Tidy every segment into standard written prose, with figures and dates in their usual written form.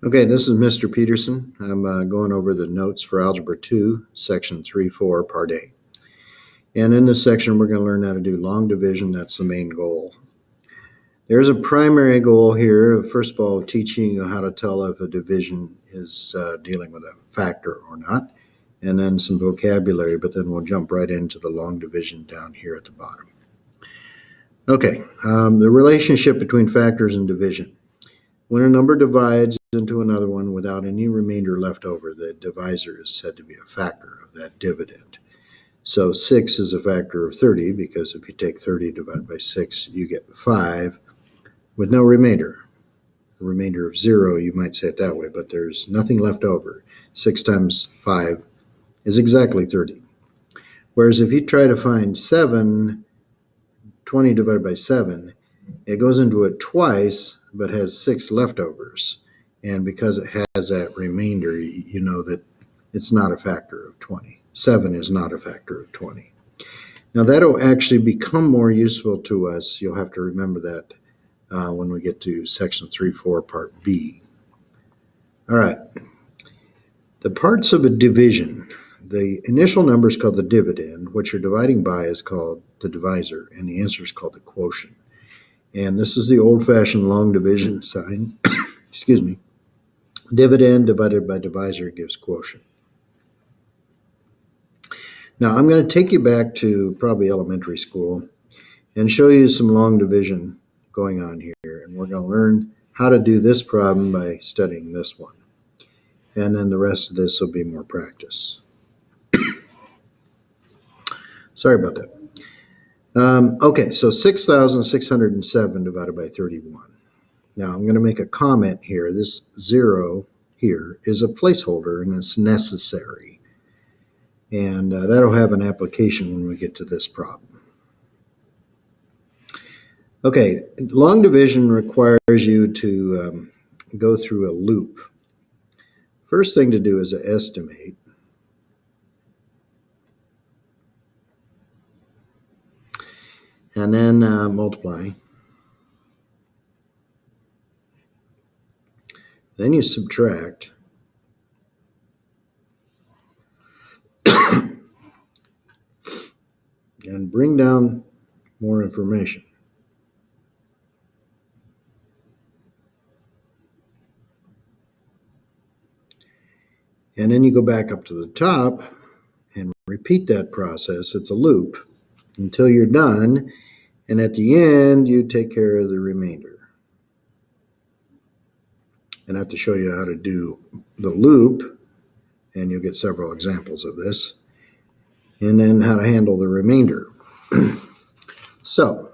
Okay, this is Mr. Peterson. I'm going over the notes for Algebra 2, Section 3-4, Part A. And in this section, we're going to learn how to do long division. That's the main goal. There's a primary goal here, first of all, teaching you how to tell if a division is dealing with a factor or not, and then some vocabulary, but then we'll jump right into the long division down here at the bottom. Okay, the relationship between factors and division. When a number divides into another one without any remainder left over, the divisor is said to be a factor of that dividend. So 6 is a factor of 30 because if you take 30 divided by 6, you get 5 with no remainder. A remainder of 0, you might say it that way, but there's nothing left over. 6 times 5 is exactly 30. Whereas if you try to find 20 divided by 7, it goes into it twice, but has 6 leftovers. And because it has that remainder, you know that it's not a factor of 20. 7 is not a factor of 20. Now that'll actually become more useful to us. You'll have to remember that when we get to Section 3-4, Part B. All right. The parts of a division. The initial number is called the dividend. What you're dividing by is called the divisor, and the answer is called the quotient. And this is the old-fashioned long division sign. Excuse me. Dividend divided by divisor gives quotient. Now, I'm going to take you back to probably elementary school and show you some long division going on here. And we're going to learn how to do this problem by studying this one. And then the rest of this will be more practice. Sorry about that. Okay, so 6,607 divided by 31. Now, I'm going to make a comment here. This 0 here is a placeholder, and it's necessary. And that'll have an application when we get to this problem. Okay, long division requires you to go through a loop. First thing to do is to estimate. And then multiply. Then you subtract. And bring down more information. And then you go back up to the top and repeat that process. It's a loop until you're done. And at the end, you take care of the remainder. And I have to show you how to do the loop, and you'll get several examples of this, and then how to handle the remainder. So,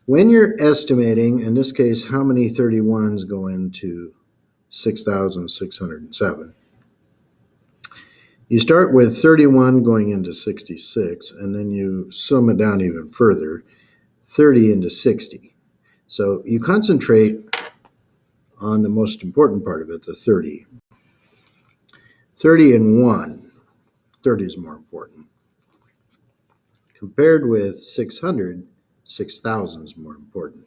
when you're estimating, in this case, how many 31s go into 6,607, you start with 31 going into 66, and then you sum it down even further, 30 into 60. So you concentrate on the most important part of it, the 30. 30 and 1, 30 is more important. Compared with 600, 6,000 is more important.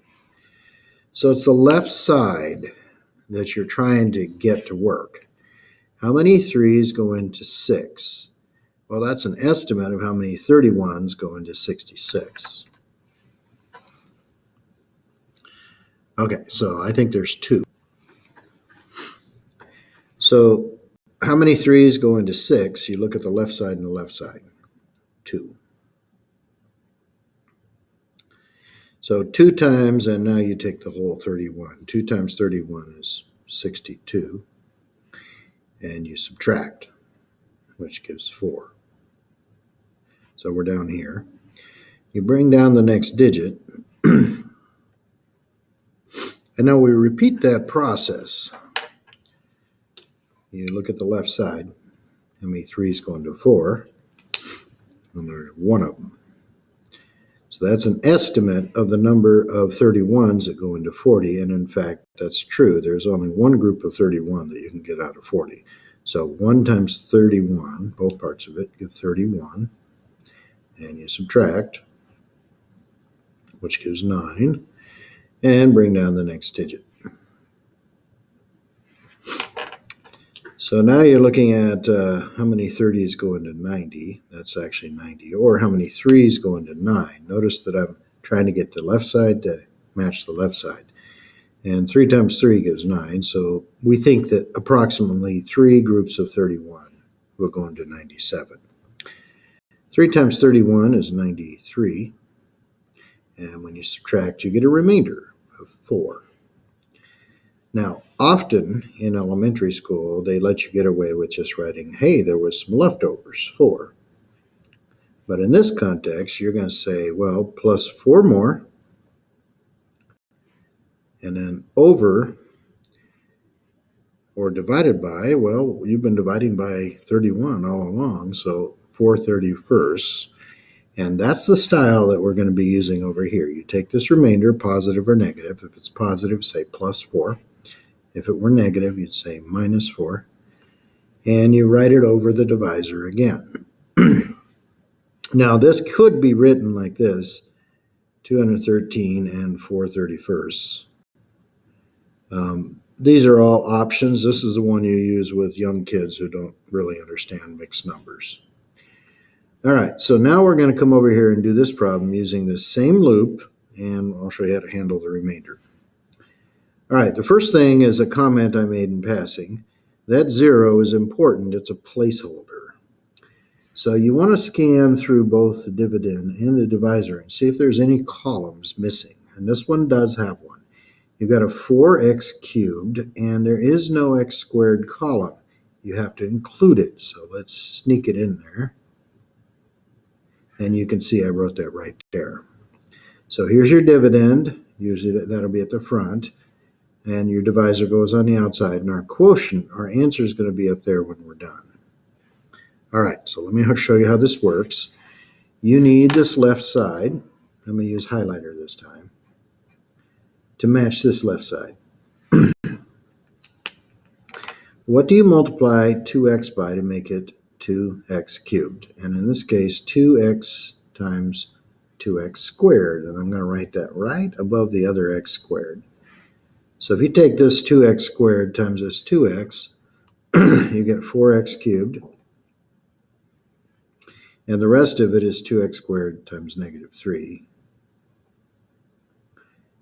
So it's the left side that you're trying to get to work. How many 3s go into 6? Well, that's an estimate of how many 31s go into 66. Okay, so I think there's 2. So how many 3s go into 6? You look at the left side and the left side. 2. So 2 times, and now you take the whole 31. 2 times 31 is 62. And you subtract, which gives 4. So we're down here. You bring down the next digit. And now we repeat that process. You look at the left side. How many 3s go into 4? And there's 1 of them. So that's an estimate of the number of 31s that go into 40. And in fact, that's true. There's only one group of 31 that you can get out of 40. So 1 times 31, both parts of it, give 31. And you subtract, which gives 9. And bring down the next digit. So now you're looking at how many 30s go into 90. That's actually 90. Or how many 3s go into 9. Notice that I'm trying to get the left side to match the left side. And 3 times 3 gives 9. So we think that approximately 3 groups of 31 will go into 97. 3 times 31 is 93. And when you subtract, you get a remainder of 4. Now, often in elementary school, they let you get away with just writing, hey, there was some leftovers, 4. But in this context, you're going to say, well, plus 4 more, and then over or divided by, well, you've been dividing by 31 all along, so 4/31. And that's the style that we're going to be using over here. You take this remainder, positive or negative. If it's positive, say plus 4. If it were negative, you'd say minus 4. And you write it over the divisor again. Now, this could be written like this, 213 and 4/31. These are all options. This is the one you use with young kids who don't really understand mixed numbers. All right, so now we're going to come over here and do this problem using this same loop, and I'll show you how to handle the remainder. All right, the first thing is a comment I made in passing. That 0 is important. It's a placeholder. So you want to scan through both the dividend and the divisor and see if there's any columns missing. And this one does have one. You've got a 4x cubed, and there is no x squared column. You have to include it. So let's sneak it in there. And you can see I wrote that right there. So here's your dividend. Usually that'll be at the front. And your divisor goes on the outside. And our quotient, our answer is going to be up there when we're done. All right, so let me show you how this works. You need this left side. I'm going to use highlighter this time to match this left side. What do you multiply 2x by to make it 2x cubed? And in this case, 2x times 2x squared. And I'm going to write that right above the other x squared. So if you take this 2x squared times this 2x, you get 4x cubed. And the rest of it is 2x squared times negative 3.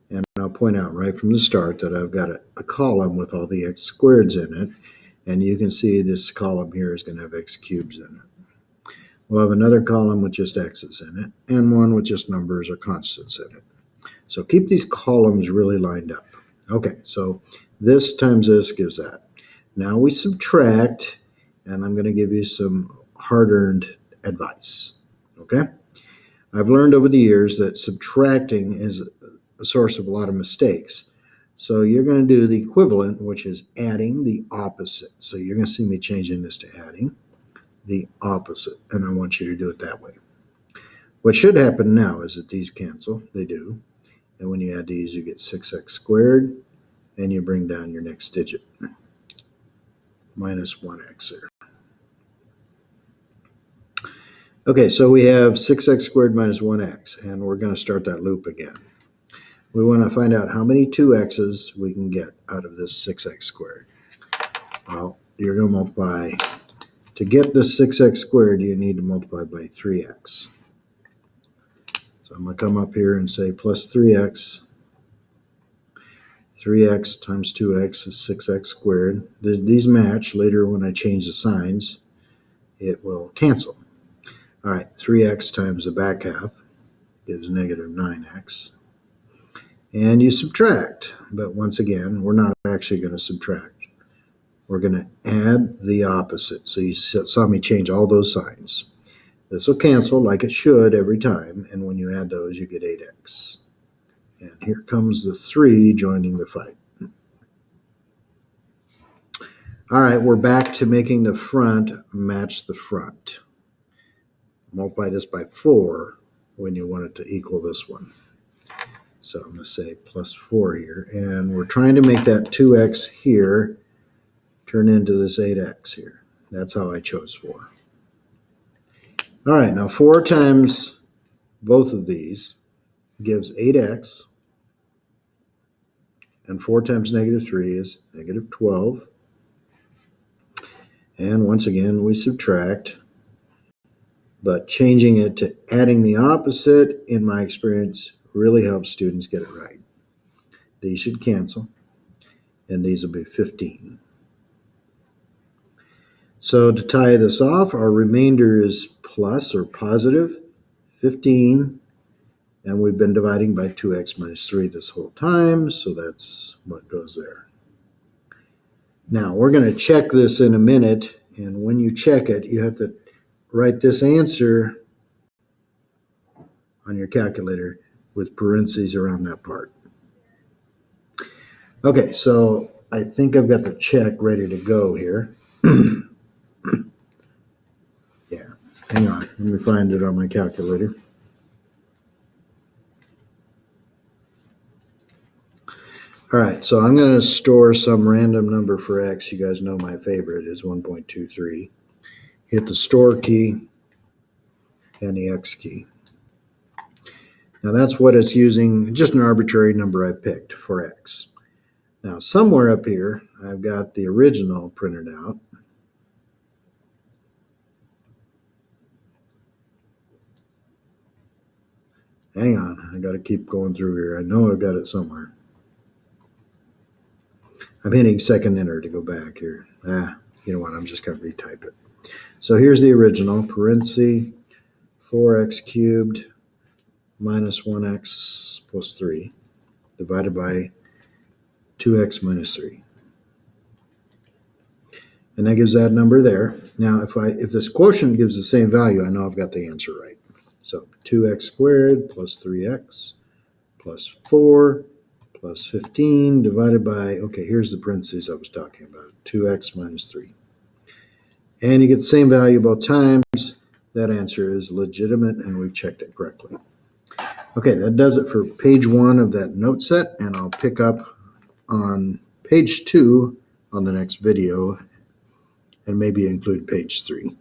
And I'll point out right from the start that I've got a column with all the x squareds in it. And you can see this column here is going to have x cubes in it. We'll have another column with just x's in it, and one with just numbers or constants in it. So keep these columns really lined up. Okay, so this times this gives that. Now we subtract, and I'm going to give you some hard-earned advice. Okay? I've learned over the years that subtracting is a source of a lot of mistakes. So you're going to do the equivalent, which is adding the opposite. So you're going to see me changing this to adding the opposite, and I want you to do it that way. What should happen now is that these cancel. They do. And when you add these, you get 6x squared, and you bring down your next digit, minus 1x there. Okay, so we have 6x squared minus 1x, and we're going to start that loop again. We want to find out how many 2x's we can get out of this 6x squared. Well, you're going to multiply. To get this 6x squared, you need to multiply by 3x. So I'm going to come up here and say plus 3x. 3x times 2x is 6x squared. These match. Later when I change the signs, it will cancel. All right, 3x times the back half gives negative 9x. And you subtract, but once again, we're not actually going to subtract. We're going to add the opposite. So you saw me change all those signs. This will cancel like it should every time, and when you add those, you get 8x. And here comes the 3 joining the fight. All right, we're back to making the front match the front. Multiply this by 4 when you want it to equal this one. So I'm going to say plus 4 here. And we're trying to make that 2x here turn into this 8x here. That's how I chose 4. All right, now 4 times both of these gives 8x. And 4 times negative 3 is negative 12. And once again, we subtract. But changing it to adding the opposite, in my experience, really helps students get it right. These should cancel, and these will be 15. So to tie this off, our remainder is plus or positive 15, and we've been dividing by 2x minus 3 this whole time, so that's what goes there. Now, we're going to check this in a minute, and when you check it, you have to write this answer on your calculator with parentheses around that part. Okay, so I think I've got the check ready to go here. Yeah, hang on, let me find it on my calculator. All right, so I'm going to store some random number for x. You guys know my favorite is 1.23. Hit the store key and the x key. Now that's what it's using, just an arbitrary number I picked for x. Now somewhere up here, I've got the original printed out. Hang on, I got to keep going through here. I know I've got it somewhere. I'm hitting second enter to go back here. You know what, I'm just going to retype it. So here's the original, parenthesis, 4x cubed minus 1x plus 3 divided by 2x minus 3. And that gives that number there. Now, if this quotient gives the same value, I know I've got the answer right. So 2x squared plus 3x plus 4 plus 15 divided by, okay, here's the parentheses I was talking about, 2x minus 3. And you get the same value both times. That answer is legitimate, and we've checked it correctly. Okay, that does it for page 1 of that note set, and I'll pick up on page 2 on the next video, and maybe include page 3.